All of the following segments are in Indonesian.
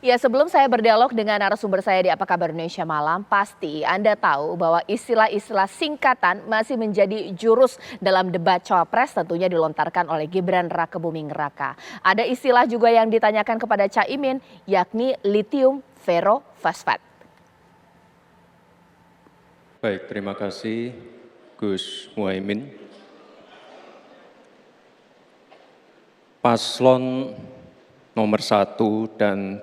Ya, sebelum saya berdialog dengan narasumber saya di Apa Kabar Indonesia Malam, pasti Anda tahu bahwa istilah-istilah singkatan masih menjadi jurus dalam debat Cawapres tentunya dilontarkan oleh Gibran Rakebuming Raka. Ada istilah juga yang ditanyakan kepada Caimin, yakni lithium ferrofosfat. Baik, terima kasih Gus Muhaimin. Paslon nomor 1 dan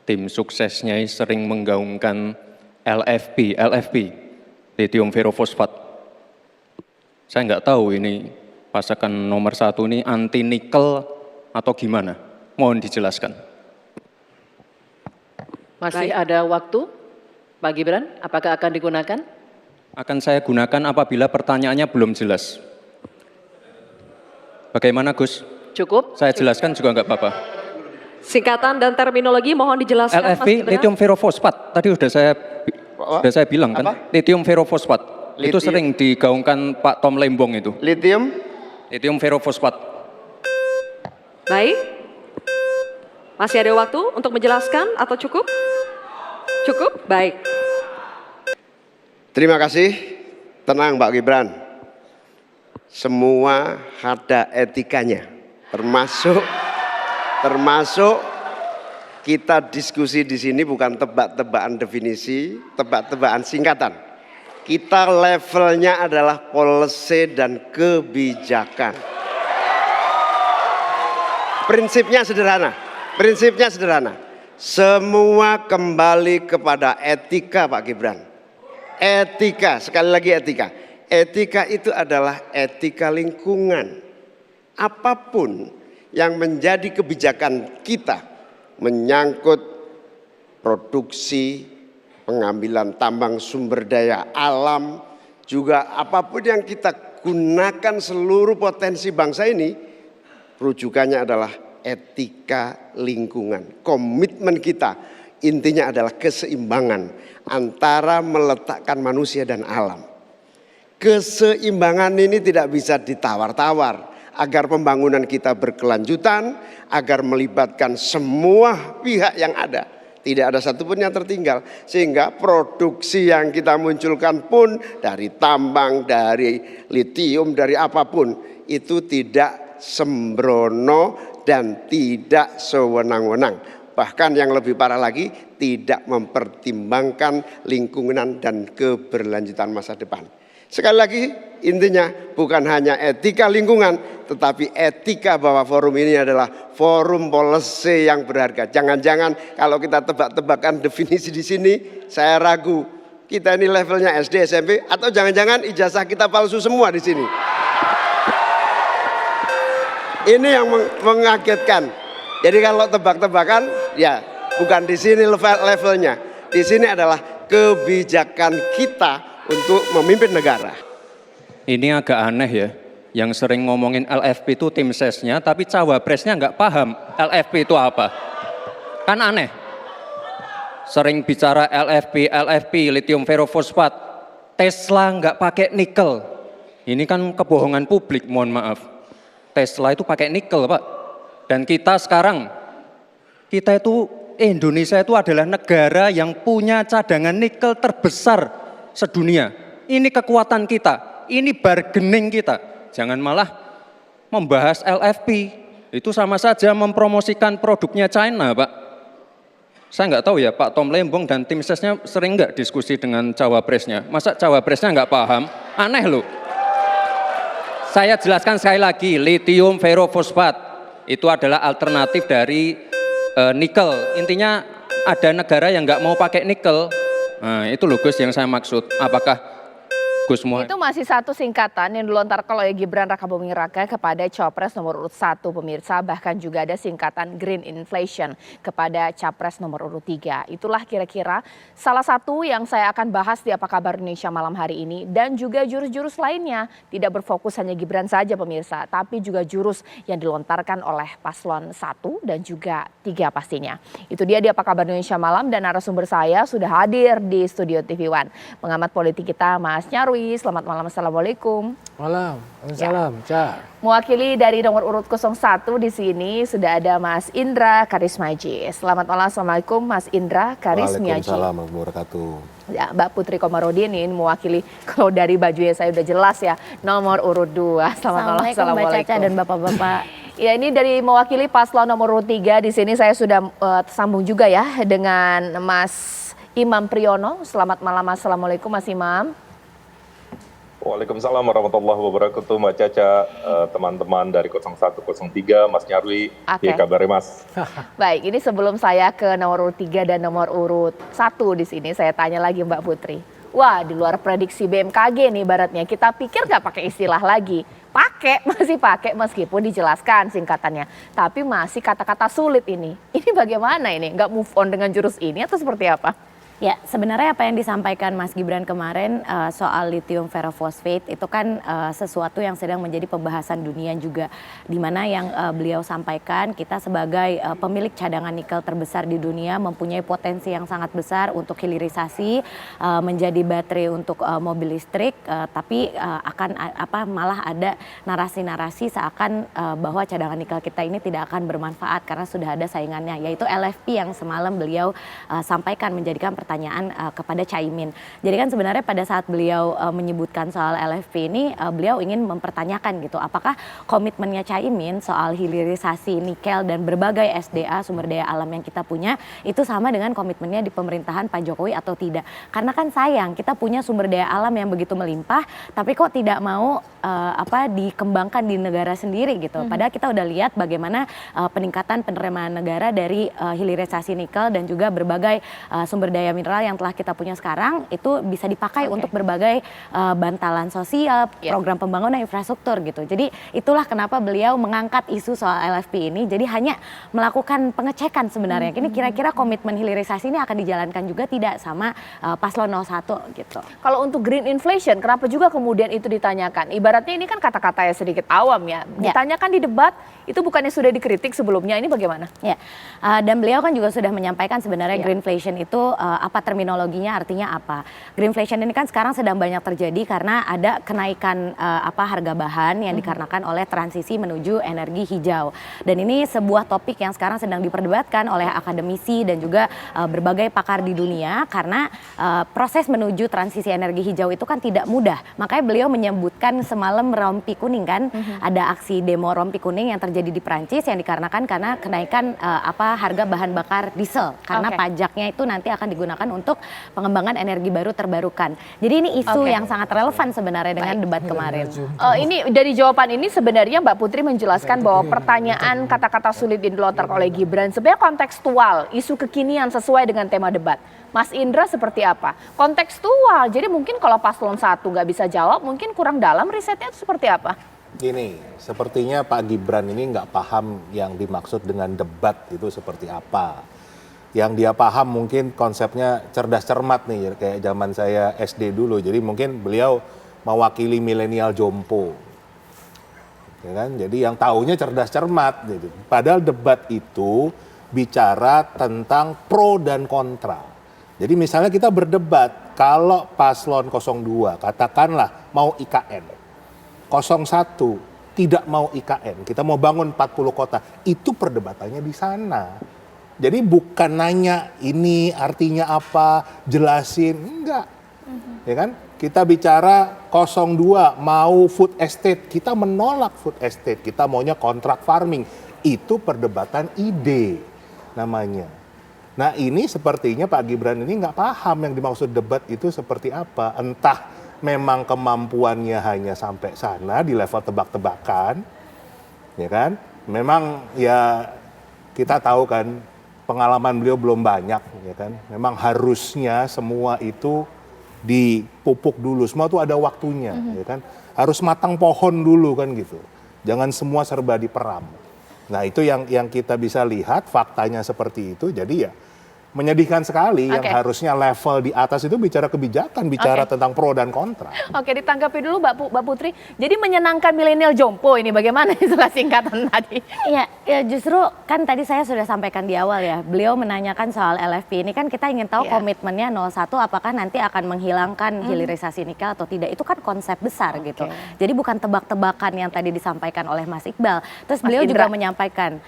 tim suksesnya sering menggaungkan LFP, lithium ferrofosfat. Saya nggak tahu ini pasangan nomor 1 ini anti nikel atau gimana. Mohon dijelaskan. Masih ada waktu, Pak Gibran, apakah akan digunakan? Akan saya gunakan apabila pertanyaannya belum jelas. Bagaimana Gus? Cukup? Saya jelaskan juga nggak apa-apa. Singkatan dan terminologi mohon dijelaskan. LFP, lithium ferrofosfat. Tadi sudah saya bilang kan, lithium ferrofosfat. Itu sering digaungkan Pak Tom Lembong itu. Lithium Ferrofosfat. Baik. Masih ada waktu untuk menjelaskan atau cukup? Cukup? Baik. Terima kasih. Tenang Pak Gibran. Semua ada etikanya. Termasuk kita diskusi di sini bukan tebak-tebakan definisi, tebak-tebakan singkatan. Kita levelnya adalah policy dan kebijakan. Prinsipnya sederhana. Semua kembali kepada etika Pak Gibran. Etika, sekali lagi etika. Etika itu adalah etika lingkungan. Apapun yang menjadi kebijakan kita menyangkut produksi, pengambilan tambang sumber daya alam, juga apapun yang kita gunakan seluruh potensi bangsa ini, rujukannya adalah etika lingkungan. Komitmen kita intinya adalah keseimbangan antara meletakkan manusia dan alam. Keseimbangan ini tidak bisa ditawar-tawar. Agar pembangunan kita berkelanjutan, agar melibatkan semua pihak yang ada. Tidak ada satupun yang tertinggal. Sehingga produksi yang kita munculkan pun dari tambang, dari lithium, dari apapun. Itu tidak sembrono dan tidak sewenang-wenang. Bahkan yang lebih parah lagi, tidak mempertimbangkan lingkungan dan keberlanjutan masa depan. Sekali lagi intinya bukan hanya etika lingkungan, tetapi etika bahwa forum ini adalah forum policy yang berharga. Jangan-jangan kalau kita tebak-tebakan definisi di sini, saya ragu kita ini levelnya SD, SMP, atau jangan-jangan ijazah kita palsu semua di sini. Ini yang mengagetkan. Jadi kalau tebak-tebakan, ya bukan di sini levelnya. Di sini adalah kebijakan kita untuk memimpin negara. Ini agak aneh ya, yang sering ngomongin LFP itu tim sesnya, tapi cawapresnya nggak paham LFP itu apa. Kan aneh. Sering bicara LFP, lithium ferrofosfat, Tesla nggak pakai nikel. Ini kan kebohongan publik, mohon maaf. Tesla itu pakai nikel Pak. Dan kita sekarang, Indonesia itu adalah negara yang punya cadangan nikel terbesar sedunia. Ini kekuatan kita, ini bargaining kita. Jangan malah membahas LFP. Itu sama saja mempromosikan produknya China, Pak. Saya nggak tahu ya, Pak Tom Lembong dan tim sesnya sering nggak diskusi dengan cawapresnya. Masa cawapresnya nggak paham? Aneh loh. Saya jelaskan sekali lagi, lithium ferrofosfat itu adalah alternatif dari nikel. Intinya ada negara yang nggak mau pakai nikel. Nah, itu loh Gus yang saya maksud. Apakah Gus Muhaimin? Itu masih satu singkatan yang dilontarkan oleh Gibran Rakebuming Raka kepada Capres nomor urut 1 pemirsa. Bahkan juga ada singkatan green inflation kepada Capres nomor urut 3. Itulah kira-kira salah satu yang saya akan bahas di Apa Kabar Indonesia malam hari ini. Dan juga jurus-jurus lainnya. Tidak berfokus hanya Gibran saja pemirsa. Tapi juga jurus yang dilontarkan oleh paslon 1 dan juga 3 pastinya. Itu dia di Apa Kabar Indonesia malam dan narasumber saya sudah hadir di studio TV One. Pengamat politik kita Mas Nyarwi Nyarwi. Selamat malam, Assalamualaikum. Malam, Waalaikumsalam, Ca. Mewakili dari nomor urut 01 di sini sudah ada Mas Indra Karismaji. Selamat malam, Assalamualaikum Mas Indra Karismaji. Waalaikumsalam warahmatullahi wabarakatuh. Ya, Mbak Putri Komarudin ini mewakili, kalau dari bajunya saya udah jelas ya, nomor urut 2. Selamat malam, Assalamualaikum Mbak Caca dan Bapak-Bapak. Ya, ini dari mewakili paslon nomor urut 3 di sini saya sudah tersambung juga ya dengan Mas Imam Priyono. Selamat malam, Assalamualaikum Mas Imam. Waalaikumsalam warahmatullahi wabarakatuh, Mbak Caca, teman-teman dari 0103, Mas Nyarwi, Oke. kabarnya Mas? Baik, ini sebelum saya ke nomor urut 3 dan nomor urut 1 di sini, saya tanya lagi Mbak Putri. Wah, di luar prediksi BMKG nih ibaratnya, kita pikir nggak pakai istilah lagi. Masih pakai meskipun dijelaskan singkatannya. Tapi masih kata-kata sulit ini. Ini bagaimana ini? Nggak move on dengan jurus ini atau seperti apa? Ya, sebenarnya apa yang disampaikan Mas Gibran kemarin soal lithium ferrofosfate itu kan sesuatu yang sedang menjadi pembahasan dunia juga. Di mana yang beliau sampaikan, kita sebagai pemilik cadangan nikel terbesar di dunia mempunyai potensi yang sangat besar untuk hilirisasi menjadi baterai untuk mobil listrik, tapi akan malah ada narasi-narasi seakan bahwa cadangan nikel kita ini tidak akan bermanfaat karena sudah ada saingannya, yaitu LFP yang semalam beliau sampaikan menjadikan pertanyaan kepada Caimin. Jadi kan sebenarnya pada saat beliau menyebutkan soal LFP ini, beliau ingin mempertanyakan gitu, apakah komitmennya Caimin soal hilirisasi nikel dan berbagai SDA sumber daya alam yang kita punya itu sama dengan komitmennya di pemerintahan Pak Jokowi atau tidak? Karena kan sayang kita punya sumber daya alam yang begitu melimpah, tapi kok tidak mau dikembangkan di negara sendiri gitu. Padahal kita udah lihat bagaimana peningkatan penerimaan negara dari hilirisasi nikel dan juga berbagai sumber daya mineral yang telah kita punya sekarang itu bisa dipakai untuk berbagai bantalan sosial, program pembangunan infrastruktur gitu. Jadi itulah kenapa beliau mengangkat isu soal LFP ini. Jadi hanya melakukan pengecekan sebenarnya. Ini kira-kira komitmen hilirisasi ini akan dijalankan juga tidak sama paslon 01 gitu. Kalau untuk green inflation, kenapa juga kemudian itu ditanyakan? Ibaratnya ini kan kata-kata yang sedikit awam ya. Ditanyakan di debat, itu bukannya sudah dikritik sebelumnya, ini bagaimana? Ya, dan beliau kan juga sudah menyampaikan sebenarnya greenflation itu apa terminologinya, artinya apa. Greenflation ini kan sekarang sedang banyak terjadi karena ada kenaikan harga bahan yang dikarenakan oleh transisi menuju energi hijau. Dan ini sebuah topik yang sekarang sedang diperdebatkan oleh akademisi dan juga berbagai pakar di dunia karena proses menuju transisi energi hijau itu kan tidak mudah. Makanya beliau menyebutkan semalam rompi kuning kan, ada aksi demo rompi kuning yang terjadi di Perancis yang dikarenakan karena kenaikan harga bahan bakar diesel karena pajaknya itu nanti akan digunakan untuk pengembangan energi baru terbarukan. Jadi ini isu yang sangat relevan sebenarnya dengan debat kemarin. Ini dari jawaban ini sebenarnya Mbak Putri menjelaskan bahwa pertanyaan kata-kata sulit dilontarkan oleh Gibran sebenarnya kontekstual, isu kekinian sesuai dengan tema debat. Mas Indra seperti apa? Kontekstual, jadi mungkin kalau paslon 1 nggak bisa jawab, mungkin kurang dalam risetnya itu seperti apa? Gini, sepertinya Pak Gibran ini nggak paham yang dimaksud dengan debat itu seperti apa. Yang dia paham mungkin konsepnya cerdas cermat nih, kayak zaman saya SD dulu. Jadi mungkin beliau mewakili milenial jompo. Ya kan? Jadi yang taunya cerdas cermat gitu. Padahal debat itu bicara tentang pro dan kontra. Jadi misalnya kita berdebat, kalau paslon 02 katakanlah mau IKN, 01 tidak mau IKN, kita mau bangun 40 kota, itu perdebatannya di sana. Jadi bukan nanya ini artinya apa, jelasin, enggak. Ya kan? Kita bicara 02 mau food estate, kita menolak food estate, kita maunya kontrak farming. Itu perdebatan ide namanya. Nah ini sepertinya Pak Gibran ini nggak paham yang dimaksud debat itu seperti apa. Entah memang kemampuannya hanya sampai sana di level tebak-tebakan, ya kan? Memang ya kita tahu kan pengalaman beliau belum banyak, ya kan? Memang harusnya semua itu dipupuk dulu, semua itu ada waktunya, ya kan? Harus matang pohon dulu kan gitu. Jangan semua serba diperam. Nah itu yang kita bisa lihat faktanya seperti itu. Jadi ya menyedihkan sekali yang Oke. harusnya level di atas itu bicara kebijakan, bicara Oke. tentang pro dan kontra. Oke, ditanggapi dulu Mbak Putri. Jadi menyenangkan milenial jompo ini bagaimana istilah singkatan tadi? Iya, ya justru kan tadi saya sudah sampaikan di awal ya, beliau menanyakan soal LFP ini kan kita ingin tahu Iya. komitmennya 01 apakah nanti akan menghilangkan hilirisasi nikel atau tidak, itu kan konsep besar gitu. Jadi bukan tebak-tebakan yang tadi disampaikan oleh Mas Iqbal. Terus Mas beliau juga Indra. menyampaikan,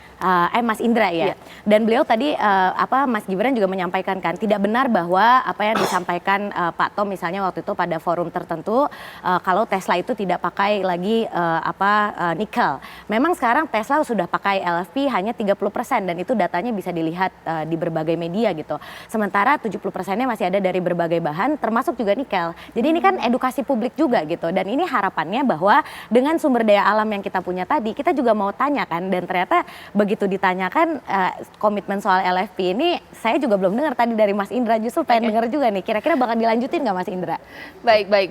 Mas Indra ya, Iya. dan beliau tadi Mas Gibran juga menyampaikan kan tidak benar bahwa apa yang disampaikan Pak Tom misalnya waktu itu pada forum tertentu kalau Tesla itu tidak pakai lagi nikel. Memang sekarang Tesla sudah pakai LFP hanya 30% dan itu datanya bisa dilihat di berbagai media gitu. Sementara 70%-nya masih ada dari berbagai bahan termasuk juga nikel. Jadi ini kan edukasi publik juga gitu dan ini harapannya bahwa dengan sumber daya alam yang kita punya tadi kita juga mau tanyakan dan ternyata begitu ditanyakan komitmen soal LFP ini saya juga belum dengar tadi dari Mas Indra, justru pengen dengar juga nih kira-kira bakal dilanjutin nggak Mas Indra? Baik.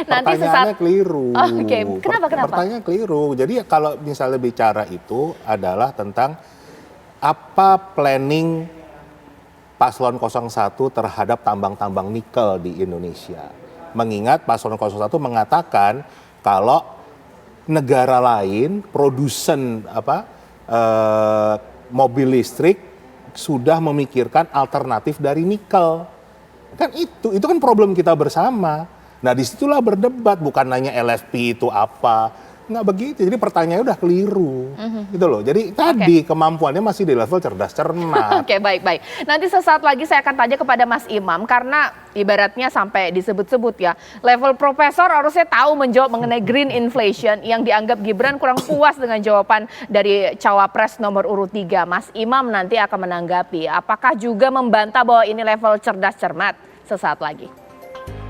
Nanti Pertanyaannya keliru. Oke, kenapa? Pertanyaannya keliru. Jadi kalau misalnya bicara itu adalah tentang apa planning Paslon 01 terhadap tambang-tambang nikel di Indonesia. Mengingat Paslon 01 mengatakan kalau negara lain produsen mobil listrik sudah memikirkan alternatif dari nikel. Kan itu kan problem kita bersama. Nah disitulah berdebat, bukan nanya LFP itu apa. Nggak begitu, jadi pertanyaannya udah keliru. Gitu loh, jadi tadi kemampuannya masih di level cerdas cermat. Oke, baik. Nanti sesaat lagi saya akan tanya kepada Mas Imam karena ibaratnya sampai disebut-sebut ya, level profesor harusnya tahu menjawab mengenai green inflation yang dianggap Gibran kurang puas dengan jawaban dari cawapres nomor urut 3. Mas Imam nanti akan menanggapi apakah juga membantah bahwa ini level cerdas cermat sesaat lagi.